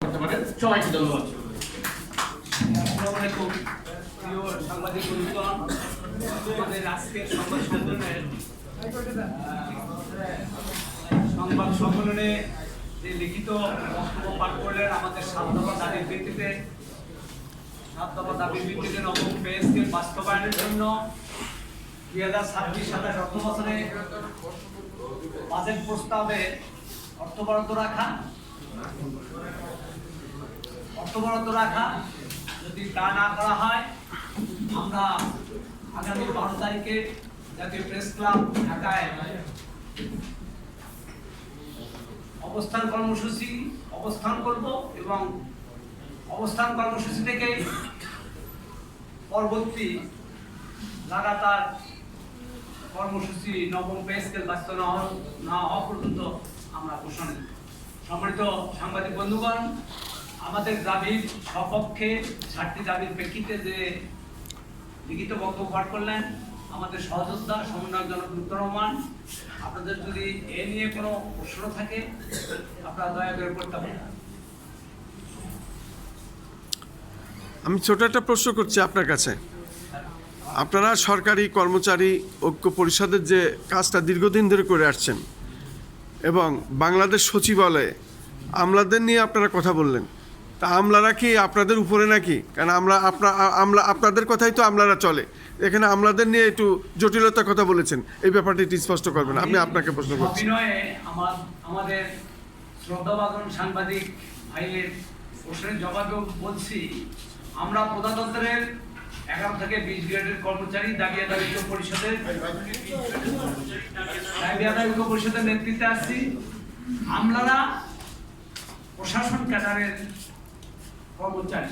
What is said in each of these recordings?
করতে পারেন। সবাইকে ধন্যবাদ। সাংবাদিক বন্ধুগণ, আমাদের আজকের সংবাদ সম্মেলনে যে লিখিত বক্তব্য পাঠ করলেন আমাদের 7 দফা দাবির ভিত্তিতে নবম পে স্কেল বাস্তবায়নের জন্য 2026-27 অর্থ বছরে বাজেট প্রস্তাবে অর্থ বরাদ্দ রাখা যদি তা না করা হয়, আমরা আগামী 12 তারিখে জাতীয় প্রেস ক্লাব ঢাকায় অবস্থান করব এবং অবস্থান কর্মসূচি থেকে পরবর্তী লাগাতার কর্মসূচি নবম পে স্কেল বাস্তবায়ন না হওয়া পর্যন্ত আমরা ঘোষণা দেব। সম্মানিত সাংবাদিক বন্ধুগণ, আমাদের দাবির সপক্ষে 7টি দাবির প্রেক্ষিতে যে লিখিত বক্তব্য পাঠ করলেন আমাদের সহযোদ্ধা সমন্বয়ক লুৎফর রহমান, আপনাদের যদি এ নিয়ে কোনো প্রশ্ন থাকে আপনারা দয়া করে করতে পারেন। আমি ছোট একটা প্রশ্ন করছি আপনার কাছে। আপনারা সরকারি কর্মচারী ঐক্য পরিষদের যে কাজটা দীর্ঘদিন ধরে করে আসছেন এবং বাংলাদেশ সচিবালয়ে আমলাদের নিয়ে আপনারা কথা বললেন, তা আমলারা কি আপনাদের উপরে নাকি? কারণ আপনাদের কথাই তো আমলারা চলে, এখানে আমলাদের নিয়ে একটু জটিলতার কথা বলেছেন, এই ব্যাপারটা একটু স্পষ্ট করবেন। আমি আপনাকে প্রশ্ন করছি। আমাদের শ্রদ্ধাভাজন সাংবাদিক ভাইয়ের প্রশ্নের জবাবে বলছি, আমরা প্রজাতন্ত্রের 11 থেকে 20 গ্রেডের কর্মচারী দাবি আদায় ঐক্য পরিষদের নেতৃত্বে আছি। আমলারা প্রশাসন ক্যাডারের কর্মচারী,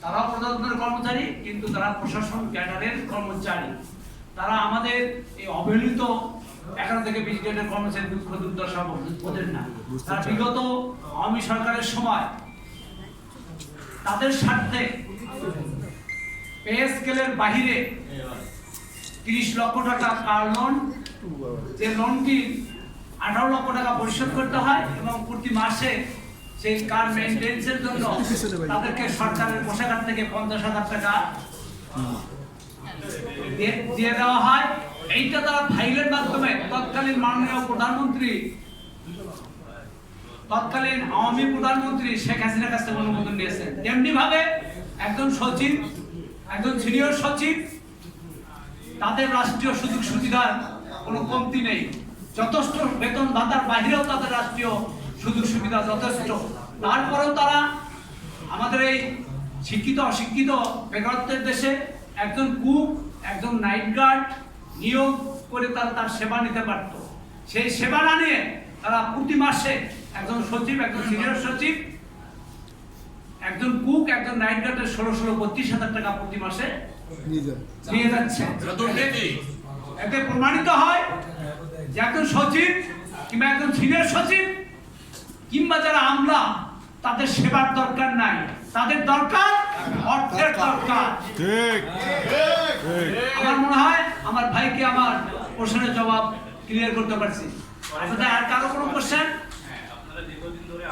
তারাও প্রজাতন্ত্রের কর্মচারী, কিন্তু তারা প্রশাসন ক্যাডারের কর্মচারী। তারা আমাদের এই অবহেলিত 11 থেকে 20 গ্রেডের কর্মচারী দুঃখ দুর্দশা বোঝেন না। তারা বিগত আওয়ামী সরকারের সময় তাদের স্বার্থে পে স্কেলের বাহিরে 30 লক্ষ টাকা কার লোন, যে লোনটি 18 লক্ষ টাকা পরিশোধ করতে হয় এবং প্রতি মাসে সেই কার মেইনটেন্সের জন্য তাদেরকে সরকারের কোষাগার থেকে 50,000 টাকা দিয়ে দেওয়া হয়। এইটা তারা ফাইলের মাধ্যমে তৎকালীন মাননীয় প্রধানমন্ত্রী, তৎকালীন আওয়ামী প্রধানমন্ত্রী শেখ হাসিনার কাছে অনুমোদন নিয়েছেন। তেমনি ভাবে একজন সচিব, একজন সিনিয়র সচিব, তাদের রাষ্ট্রীয় সুযোগ সুবিধার কোনো কমতি নেই, যথেষ্ট বেতন ভাতার বাহিরেও তাদের রাষ্ট্রীয় সুযোগ সুবিধা যথেষ্ট। তারপরেও তারা আমাদের এই শিক্ষিত অশিক্ষিত বেকারত্বের দেশে একজন কুক, একজন নাইট গার্ড নিয়োগ করে তারা তার সেবা নিতে পারত। সেই সেবা না নিয়ে তারা প্রতি মাসে একজন সচিব, একজন সিনিয়র সচিব, একজন কুক, একজন নাইট গার্ডের 32,000 টাকা প্রতি মাসে নিয়ে যাচ্ছে। এতে প্রমাণিত হয় যে একজন সচিব কিংবা একজন সিনিয়র সচিব কিংবা যারা আমলা, তাদের সেবার দরকার নাই, তাদের দরকার অর্থের দরকার। আমার মনে হয় আমার ভাইকে আমার প্রশ্নের জবাব ক্লিয়ার করতে পারছি। আর কারো কোনো কোশ্চেন? আপনারা দীর্ঘদিন ধরে